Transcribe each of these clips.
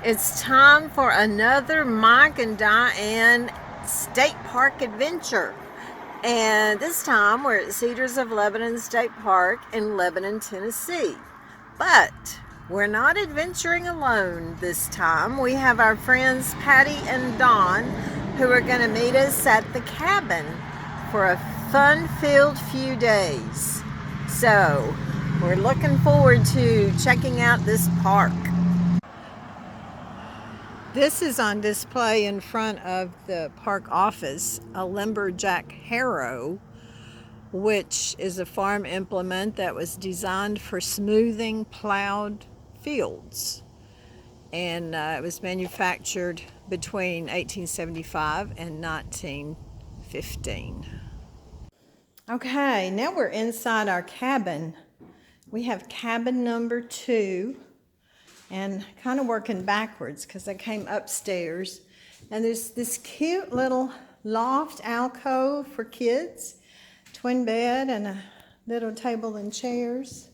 It's time for another Mike and Diane State Park adventure. And this time we're at Cedars of Lebanon State Park in Lebanon, Tennessee. But we're not adventuring alone this time. We have our friends Patty and Dawn who are going to meet us at the cabin for a fun-filled few days. So we're looking forward to checking out this park. This is on display in front of the park office, a lumberjack harrow, which is a farm implement that was designed for smoothing plowed fields. And it was manufactured between 1875 and 1915. Okay, now we're inside our cabin. We have cabin number 2. And kind of working backwards because I came upstairs, and there's this cute little loft alcove for kids, twin bed and a little table and chairs,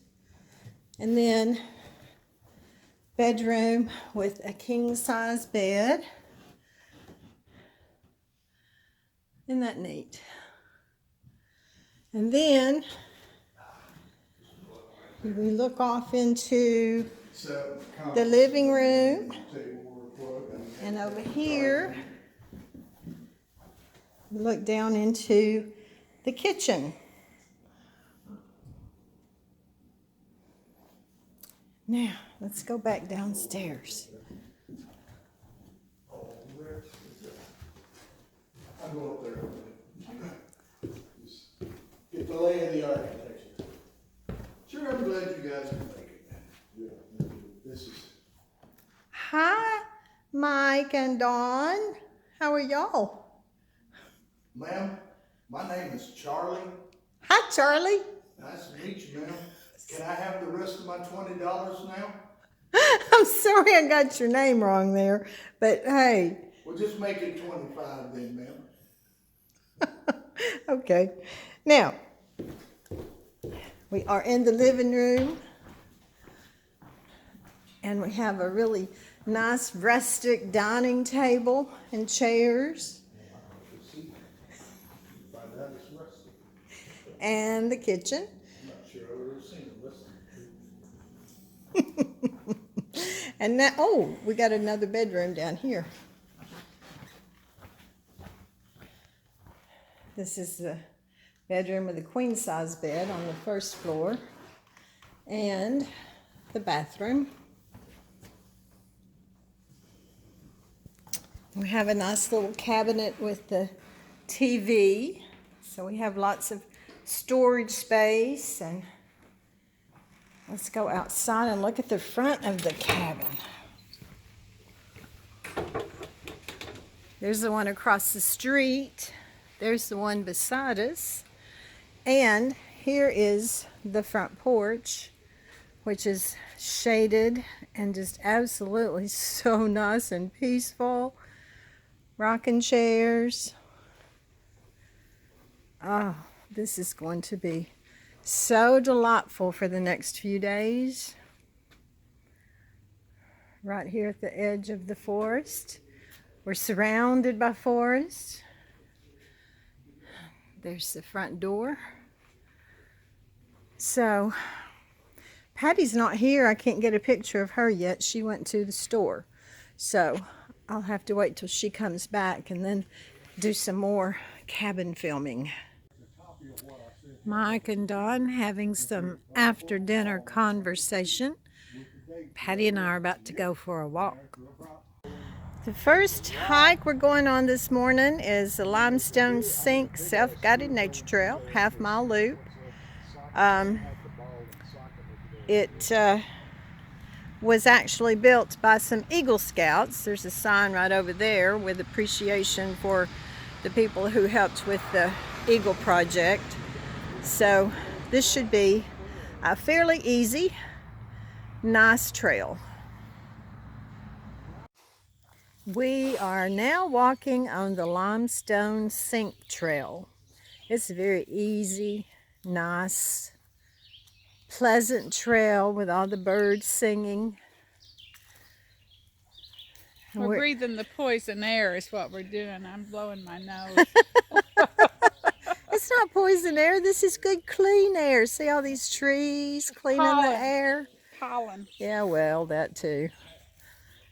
and then bedroom with a king size bed. Isn't that neat? And then we look off into the living room, and over here we look down into the kitchen. Now let's go back downstairs. I'll go up there. Get the lay of the architecture. Sure, I'm glad you guys can make it. Yeah, this is. Hi, Mike and Dawn. How are y'all? Ma'am, my name is Charlie. Hi, Charlie. Nice to meet you, ma'am. Can I have the rest of my $20 now? I'm sorry I got your name wrong there, but hey. We'll just make it 25 then, ma'am. Okay. Now, we are in the living room, and we have a really nice rustic dining table and chairs. And the kitchen. I'm not sure I've ever seen it. And now, oh, we got another bedroom down here. This is the bedroom with a queen size bed on the first floor, and the bathroom. We have a nice little cabinet with the TV, so we have lots of storage space. And let's go outside and look at the front of the cabin. There's the one across the street. There's the one beside us. And here is the front porch, which is shaded and just absolutely so nice and peaceful. Rocking chairs. Oh, this is going to be so delightful for the next few days. Right here at the edge of the forest. We're surrounded by forest. There's the front door. So, Patty's not here. I can't get a picture of her yet. She went to the store. So, I'll have to wait till she comes back and then do some more cabin filming. Mike and Dawn having some after dinner conversation. Patty and I are about to go for a walk. The first hike we're going on this morning is the Limestone Sink Self-Guided Nature Trail, half-mile loop. It was actually built by some Eagle Scouts. There's a sign right over there with appreciation for the people who helped with the Eagle Project. So this should be a fairly easy, nice trail. We are now walking on the Limestone Sink Trail. It's a very easy, nice, pleasant trail with all the birds singing. We're breathing the poison air is what we're doing. I'm blowing my nose. It's not poison air. This is good, clean air. See all these trees cleaning the air? Pollen. Yeah, well, that too.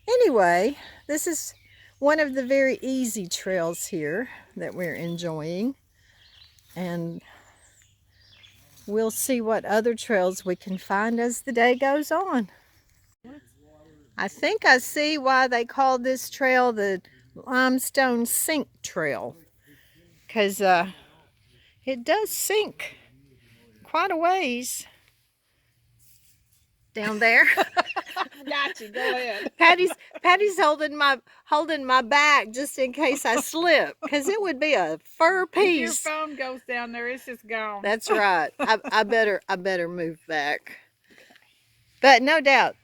Anyway, this is one of the very easy trails here that we're enjoying. And we'll see what other trails we can find as the day goes on. I think I see why they call this trail the Limestone Sink Trail. Because it does sink quite a ways down there. Gotcha, go ahead. Patty's holding my back just in case I slip, because it would be a fur piece. If your phone goes down there, it's just gone. That's right. I better move back. But no doubt,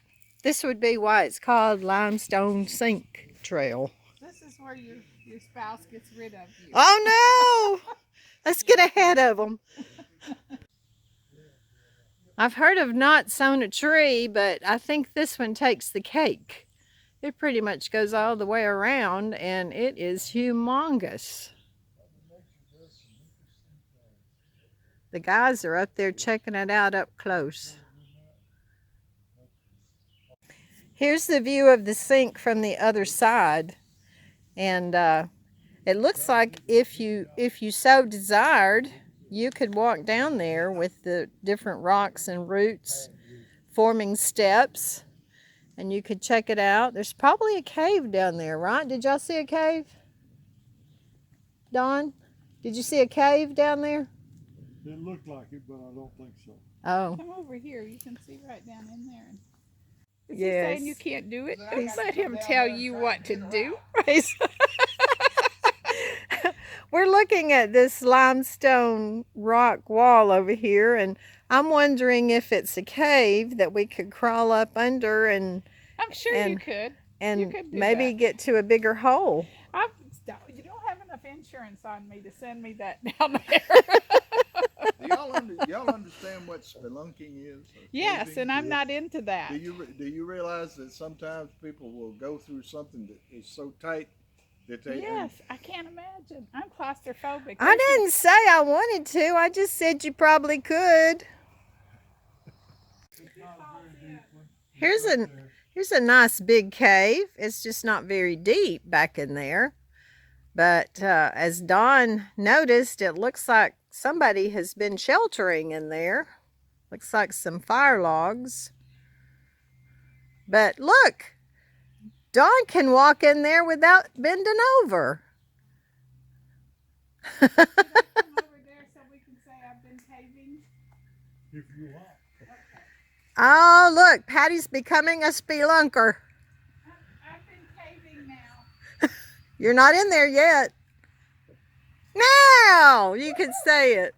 this would be why it's called Limestone Sink Trail. This is where your spouse gets rid of you. Oh no! Let's get ahead of them. I've heard of knots on a tree, but I think this one takes the cake. It pretty much goes all the way around, and it is humongous. The guys are up there checking it out up close. Here's the view of the sink from the other side, and it looks like if you so desired, you could walk down there with the different rocks and roots forming steps, and you could check it out. There's probably a cave down there, right? Did y'all see a cave? Don, did you see a cave down there? It looked like it, but I don't think so. Oh. Come over here. You can see right down in there. Is yes. he saying you can't do it? Let him tell you what to do. We're looking at this limestone rock wall over here, and I'm wondering if it's a cave that we could crawl up under and I'm sure you could. And you could maybe that. Get to a bigger hole. You don't have enough insurance on me to send me that down there. Do y'all understand what spelunking is? Yes, Caving? and I'm not into that. Do you realize that sometimes people will go through something that is so tight that they... Yes, I can't imagine. I'm claustrophobic. I didn't say I wanted to. I just said you probably could. Here's a nice big cave. It's just not very deep back in there. But as Dawn noticed, it looks like somebody has been sheltering in there. Looks like some fire logs. But look, Dawn can walk in there without bending over. Come over there so we can say I've been caving? If you want. Oh, look, Patty's becoming a spelunker. I've been caving now. You're not in there yet. Now you can say it.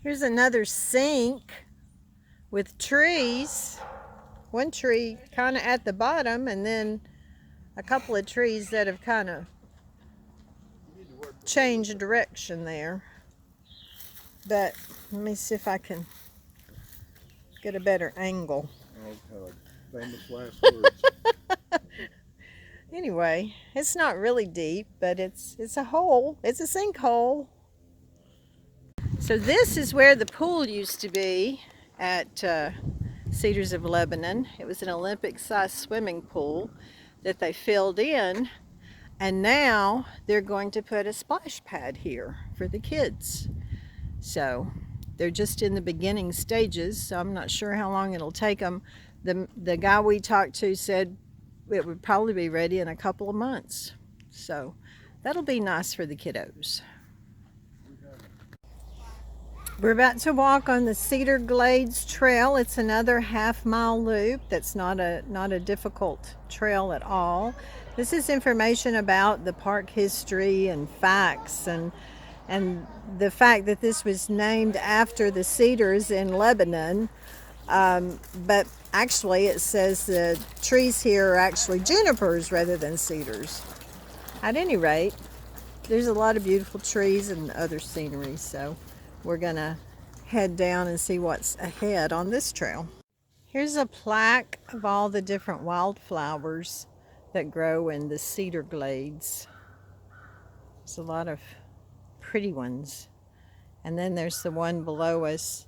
Here's another sink with trees. One tree kind of at the bottom, and then a couple of trees that have kind of changed direction there. But let me see if I can get a better angle. Oh, famous last words. Anyway, it's not really deep, but it's a hole. It's a sinkhole. So this is where the pool used to be at Cedars of Lebanon. It was an Olympic-sized swimming pool that they filled in, and now they're going to put a splash pad here for the kids. So they're just in the beginning stages, so I'm not sure how long it'll take them. The guy we talked to said it would probably be ready in a couple of months. So that'll be nice for the kiddos. We're about to walk on the Cedar Glades Trail. It's another half-mile loop. That's not a difficult trail at all. This is information about the park history and facts, and the fact that this was named after the cedars in Lebanon. But actually it says the trees here are actually junipers rather than cedars. At any rate, there's a lot of beautiful trees and other scenery, so we're gonna head down and see what's ahead on this trail. Here's a plaque of all the different wildflowers that grow in the cedar glades. There's a lot of pretty ones. And then there's the one below us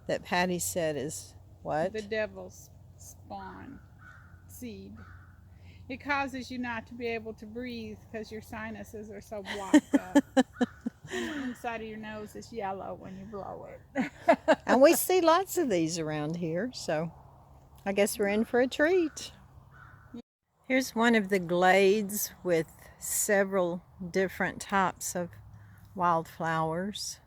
that Patty said is what? The devil's spawn seed. It causes you not to be able to breathe because your sinuses are so blocked up. And the inside of your nose is yellow when you blow it. And we see lots of these around here, so I guess we're in for a treat. Here's one of the glades with several different types of wildflowers.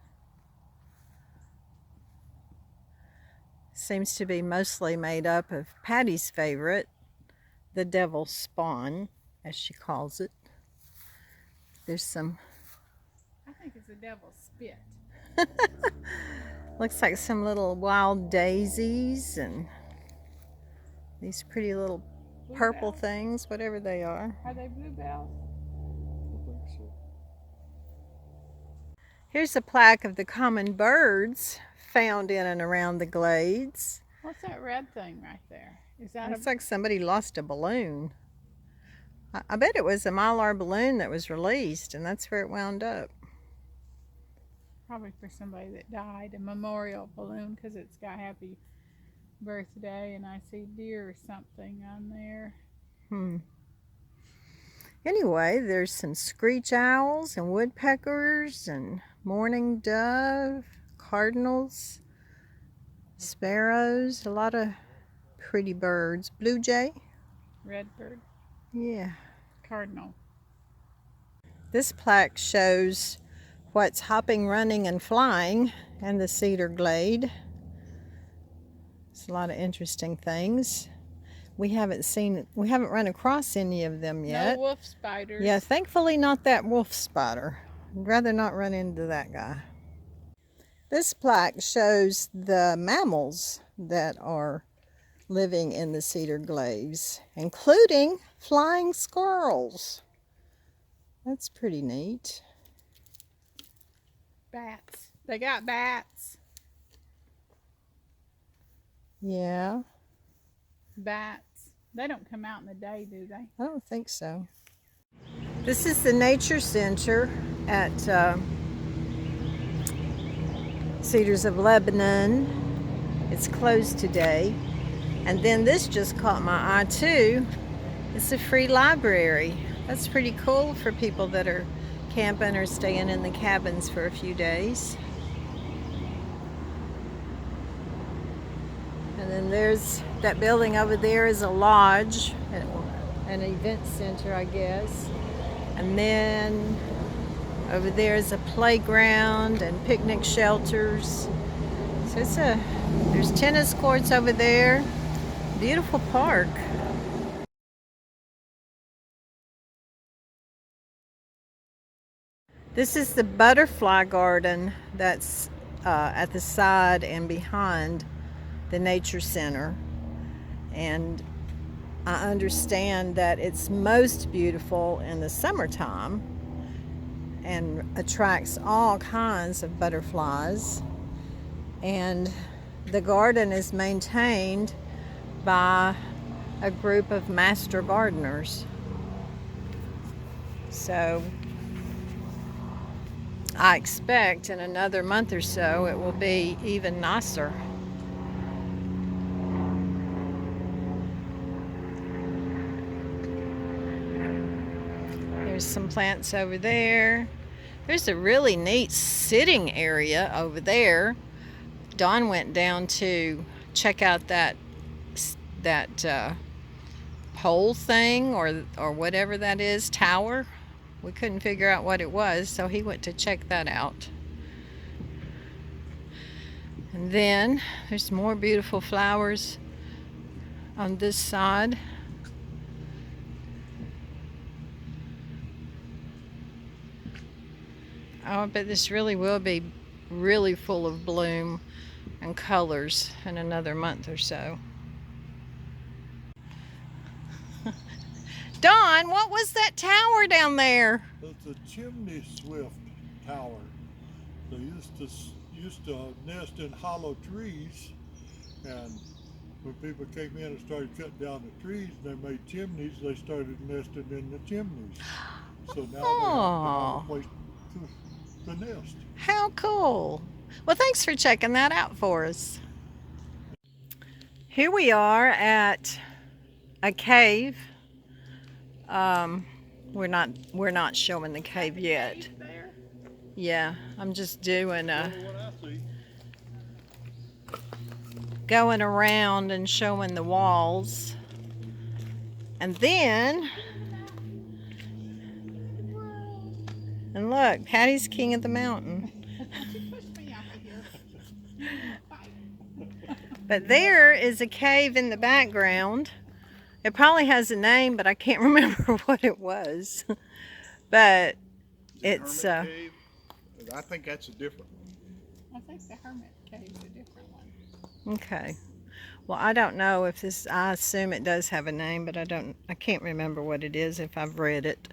Seems to be mostly made up of Patty's favorite, the devil's spawn, as she calls it. There's some... I think it's the devil's spit. Looks like some little wild daisies and these pretty little purple things, whatever they are. Are they bluebells? Here's a plaque of the common birds found in and around the glades. What's that red thing right there? Is that Looks like somebody lost a balloon. I bet it was a Mylar balloon that was released, and that's where it wound up. probably for somebody that died, a memorial balloon because it's got happy birthday, and I see deer or something on there. Anyway, there's some screech owls and woodpeckers and mourning dove, cardinals, sparrows, a lot of pretty birds. Blue jay? Redbird. Yeah. Cardinal. This plaque shows what's hopping, running, and flying in the cedar glade. It's a lot of interesting things. We haven't run across any of them yet. No wolf spiders. Yeah, thankfully not that wolf spider. I'd rather not run into that guy. This plaque shows the mammals that are living in the cedar glades, including flying squirrels. That's pretty neat. Bats. They got bats. Yeah. Bats. They don't come out in the day, do they? I don't think so. This is the Nature Center at Cedars of Lebanon. It's closed today. And then this just caught my eye too. It's a free library. That's pretty cool for people that are camping or staying in the cabins for a few days. And then there's that building over there is a lodge, an event center, I guess. And then over there is a playground and picnic shelters. So there's tennis courts over there. Beautiful park. This is the butterfly garden that's at the side and behind the Nature Center. And I understand that it's most beautiful in the summertime and attracts all kinds of butterflies. And the garden is maintained by a group of master gardeners. So I expect in another month or so it will be even nicer. There's some plants over there. There's a really neat sitting area over there. Dawn went down to check out that pole thing or whatever that is, tower. We couldn't figure out what it was, so he went to check that out. And then there's more beautiful flowers on this side. Oh, but this really will be really full of bloom and colors in another month or so. Don, what was that tower down there? It's a chimney swift tower. They used to nest in hollow trees, and when people came in and started cutting down the trees and they made chimneys, they started nesting in the chimneys. So now they have a place to nest. How cool. Well, thanks for checking that out for us. Here we are at a cave. We're not showing the cave yet. Yeah, I'm just doing going around and showing the walls. And then, and look, Patty's king of the mountain. But there is a cave in the background. It probably has a name, but I can't remember what it was. But it's Cave? I think that's a different one. I think the Hermit Cave's a different one. okay. Well, I don't know if this, I assume it does have a name, but I can't remember what it is if I've read it.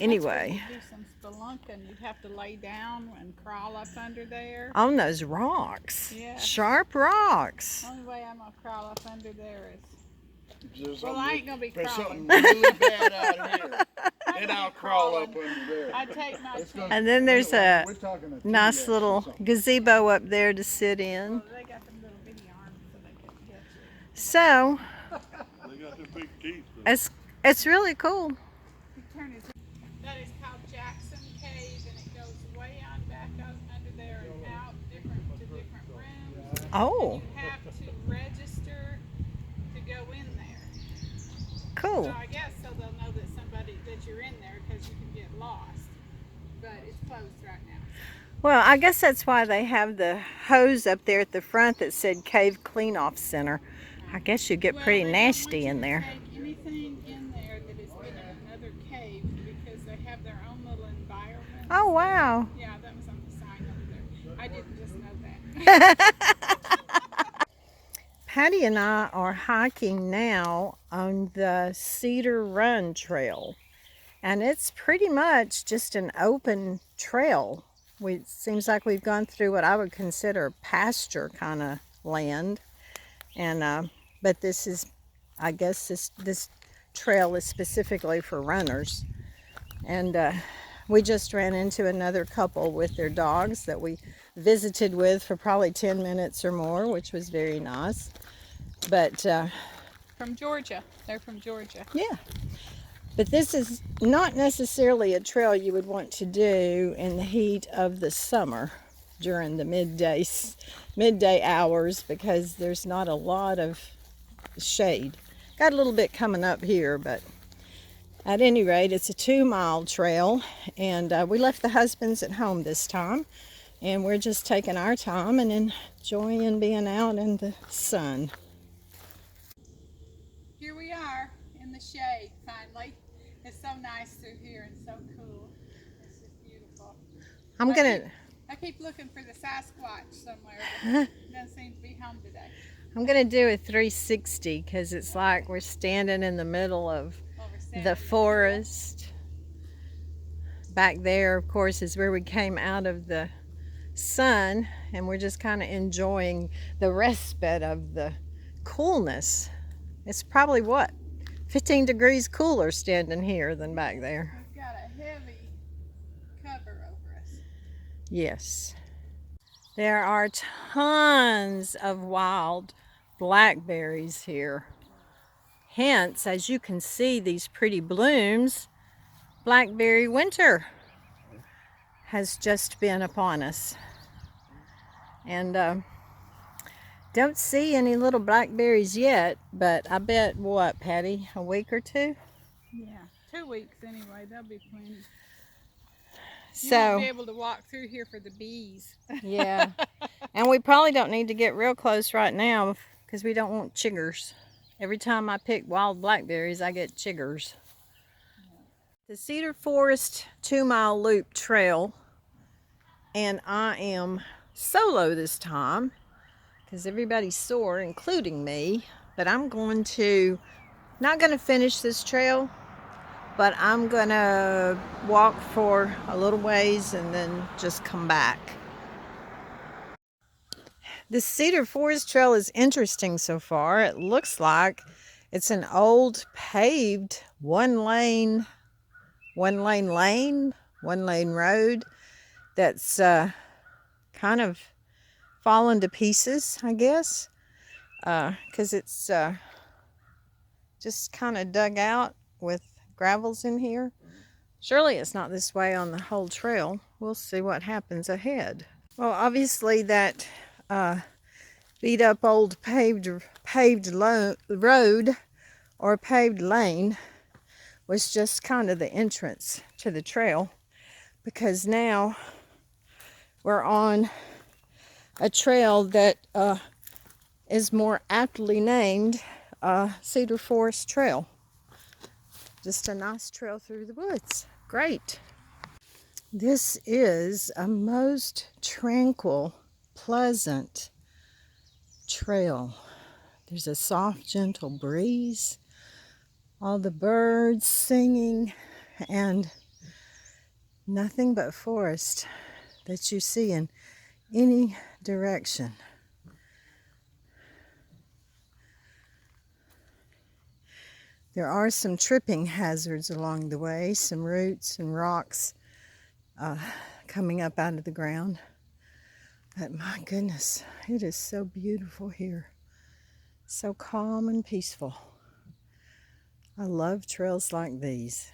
Anyway. Do some spelunking. You'd have to lay down and crawl up under there. On those rocks. Yeah. Sharp rocks. Only way I'm gonna crawl up under there is. There's Well, I ain't gonna be there's crawling. something really bad out here. Then I'll crawl up under there. I take my chance. And then there's a We're talking a nice tree little or something. gazebo up there to sit in. Well, they got them little bitty arms so they couldn't get you. So, They got the big teeth. it's really cool. You turn it. That is called Jackson Cave, and it goes way on back up under there and out to different rooms. Oh, You have to register to go in there. cool. So I guess so they'll know that you're in there because you can get lost. But it's closed right now. Well, I guess that's why they have the hose up there at the front that said Cave Clean-Off Center. I guess you get pretty Well, they don't nasty want you in to there. take anything in there that has been in another cave because they have their own little environment. Oh, wow. Yeah, that was on the sign over there. I didn't just know that. Patty and I are hiking now on the Cedar Run Trail. And it's pretty much just an open trail. It seems like we've gone through what I would consider pasture kind of land. And but this is, I guess this trail is specifically for runners. And we just ran into another couple with their dogs that we visited with for probably 10 minutes or more, which was very nice. But From Georgia. They're from Georgia. yeah. But this is not necessarily a trail you would want to do in the heat of the summer during the midday hours because there's not a lot of shade. Got a little bit coming up here, but at any rate, it's a 2-mile trail, and we left the husbands at home this time, and we're just taking our time and enjoying being out in the sun. Here we are in the shade finally. It's so nice through here and so cool. It's just beautiful. I keep looking for the Sasquatch somewhere, but it doesn't seem to be home today. I'm gonna do a 360 because it's like we're standing in the middle of the forest. Back there, of course, is where we came out of the sun, and we're just kind of enjoying the respite of the coolness. It's probably what, 15 degrees cooler standing here than back there. We've got a heavy cover over us. Yes. There are tons of wild blackberries here. Hence, as you can see, these pretty blooms, blackberry winter has just been upon us. And don't see any little blackberries yet, but I bet, what, Patty, a week or two? Yeah, 2 weeks anyway. There'll be plenty. You won't So, be able to walk through here for the bees. yeah. And we probably don't need to get real close right now because we don't want chiggers. Every time I pick wild blackberries, I get chiggers. The Cedar Forest 2-mile loop trail, and I am solo this time because everybody's sore, including me. But I'm not going to finish this trail, but I'm going to walk for a little ways and then just come back. This Cedar Forest Trail is interesting so far. It looks like it's an old paved one lane road that's kind of fallen to pieces, I guess, because it's just kind of dug out with gravels in here. Surely it's not this way on the whole trail. We'll see what happens ahead. Well, obviously that beat up old paved road or paved lane was just kind of the entrance to the trail, because now we're on a trail that is more aptly named Cedar Forest Trail. Just a nice trail through the woods. Great. This is a most tranquil, pleasant trail. There's a soft, gentle breeze, all the birds singing, and nothing but forest that you see in any direction. There are some tripping hazards along the way, some roots and rocks coming up out of the ground. But my goodness, it is so beautiful here. So calm and peaceful. I love trails like these.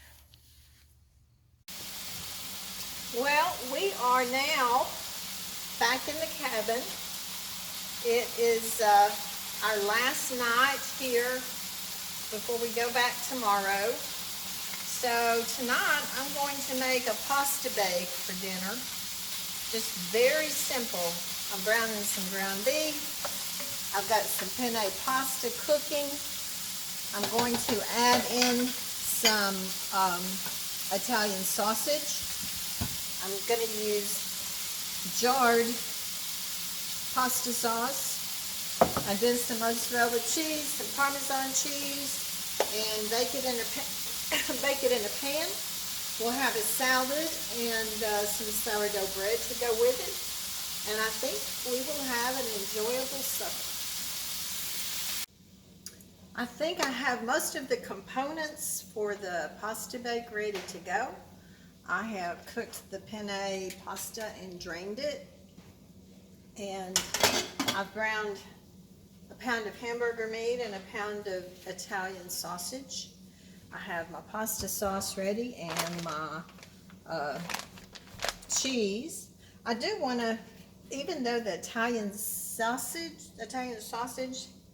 Well, we are now back in the cabin. It is our last night here before we go back tomorrow. So tonight I'm going to make a pasta bake for dinner. Just very simple. I'm browning some ground beef. I've got some penne pasta cooking. I'm going to add in some Italian sausage. I'm going to use jarred pasta sauce. I did some mozzarella cheese, some Parmesan cheese, and bake it in a pan. We'll have a salad and some sourdough bread to go with it. And I think we will have an enjoyable supper. I think I have most of the components for the pasta bake ready to go. I have cooked the penne pasta and drained it. And I've browned a pound of hamburger meat and a pound of Italian sausage. I have my pasta sauce ready and my cheese. I do want to, even though the Italian sausage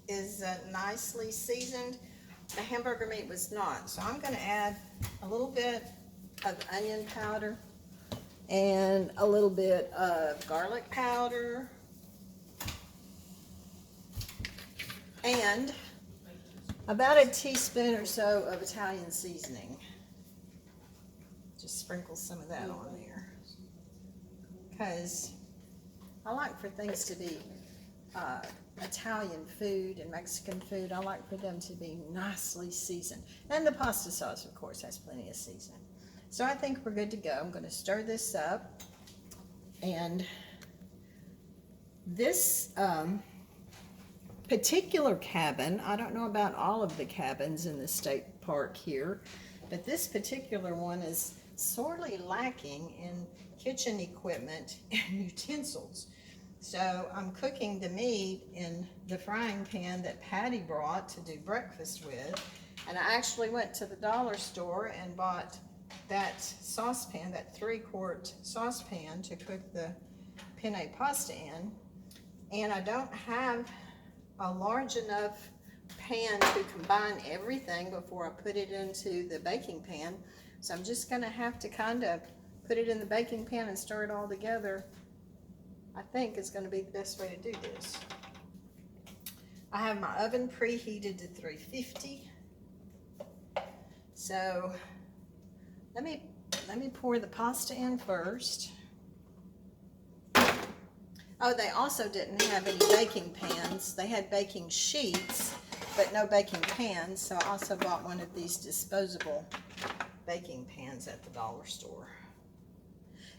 is nicely seasoned, the hamburger meat was not. So I'm going to add a little bit of onion powder and a little bit of garlic powder and about a teaspoon or so of Italian seasoning. Just sprinkle some of that on there, because I like for things to be Italian food and Mexican food. I like for them to be nicely seasoned. And the pasta sauce, of course, has plenty of seasoning. So I think we're good to go. I'm going to stir this up. And this particular cabin, I don't know about all of the cabins in the state park here, but this particular one is sorely lacking in kitchen equipment and utensils. So I'm cooking the meat in the frying pan that Patty brought to do breakfast with. And I actually went to the dollar store and bought that saucepan, that 3-quart saucepan to cook the penne pasta in. And I don't have a large enough pan to combine everything before I put it into the baking pan. So I'm just going to have to kind of put it in the baking pan and stir it all together. I think is going to be the best way to do this. I have my oven preheated to 350. So let me pour the pasta in first. Oh, they also didn't have any baking pans. They had baking sheets, but no baking pans. So I also bought one of these disposable baking pans at the dollar store.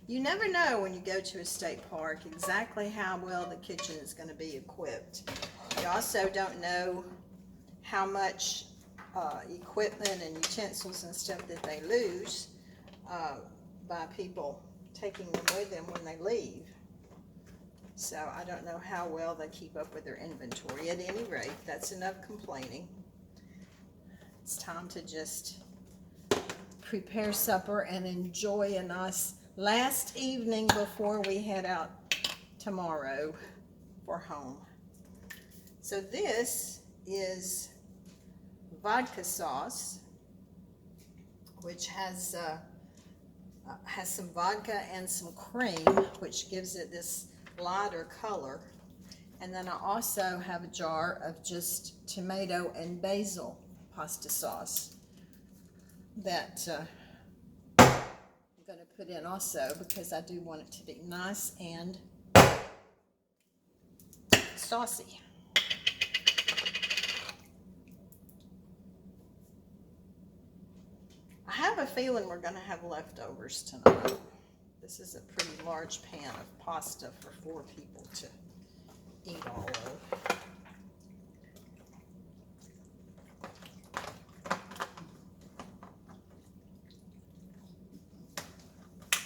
You never know when you go to a state park exactly how well the kitchen is going to be equipped. You also don't know how much equipment and utensils and stuff that they lose by people taking them with them when they leave. So I don't know how well they keep up with their inventory. At any rate, that's enough complaining. It's time to just prepare supper and enjoy a nice last evening before we head out tomorrow for home. So this is vodka sauce, which has some vodka and some cream, which gives it this lighter color. And then I also have a jar of just tomato and basil pasta sauce that I'm going to put in also, because I do want it to be nice and saucy. I have a feeling we're going to have leftovers tonight. This is a pretty large pan of pasta for 4 people to eat all of.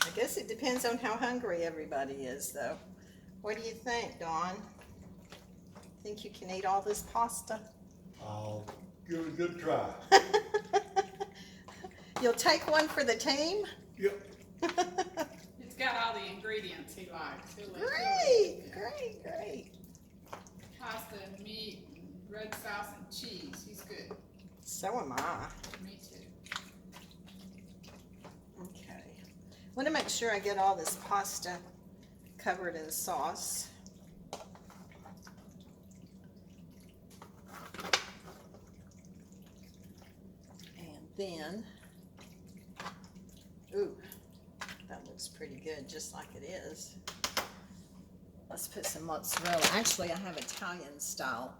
I guess it depends on how hungry everybody is, though. What do you think, Dawn? Think you can eat all this pasta? I'll give it a good try. You'll take one for the team? Yep. It's got all the ingredients he likes. Great. Pasta and meat, and red sauce and cheese. He's good. So am I. Me too. Okay. Want to make sure I get all this pasta covered in sauce. And then, ooh, that looks pretty good, just like it is. Let's put some mozzarella. Actually, I have Italian style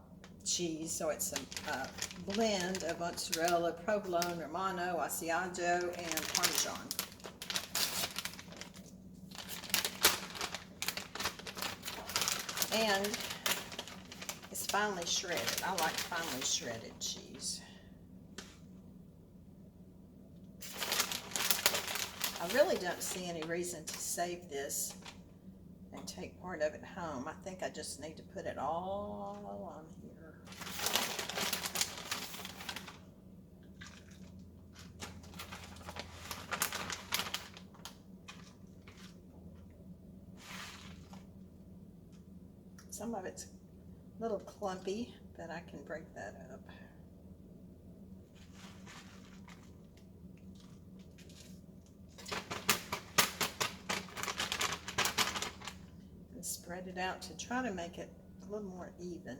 cheese, so it's a blend of mozzarella, provolone, romano, asiago, and parmesan. And it's finely shredded. I like finely shredded cheese. I really don't see any reason to save this and take part of it home. I think I just need to put it all on here. Some of it's a little clumpy, but I can break that up. And spread it out to try to make it a little more even.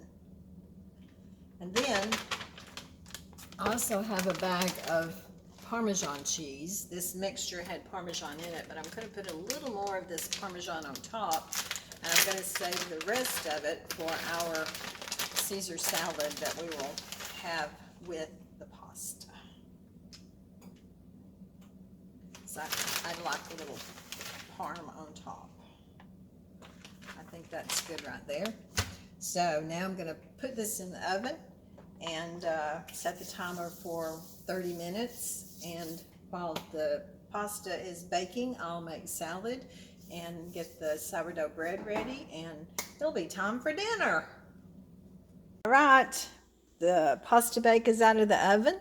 And then I also have a bag of Parmesan cheese. This mixture had Parmesan in it, but I'm going to put a little more of this Parmesan on top. And I'm going to save the rest of it for our Caesar salad that we will have with the pasta. So I'd like a little parm on top. I think that's good right there. So now I'm going to put this in the oven and set the timer for 30 minutes. And while the pasta is baking, I'll make salad and get the sourdough bread ready, and it'll be time for dinner. All right, the pasta bake is out of the oven,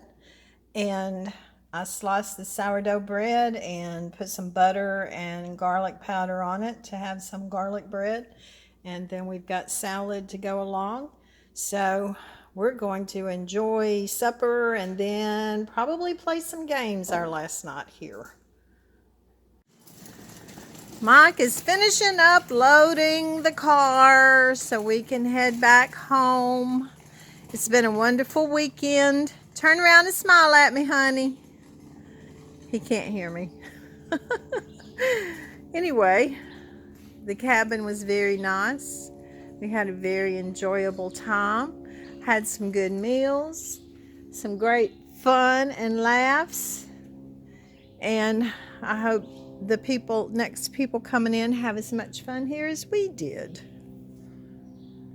and I sliced the sourdough bread and put some butter and garlic powder on it to have some garlic bread, and then we've got salad to go along. So we're going to enjoy supper and then probably play some games our last night here. Mike is finishing up loading the car so we can head back home. It's been a wonderful weekend. Turn around and smile at me, honey. He can't hear me. Anyway, the cabin was very nice. We had a very enjoyable time. Had some good meals, some great fun and laughs. And I hope the people, next people coming in have as much fun here as we did.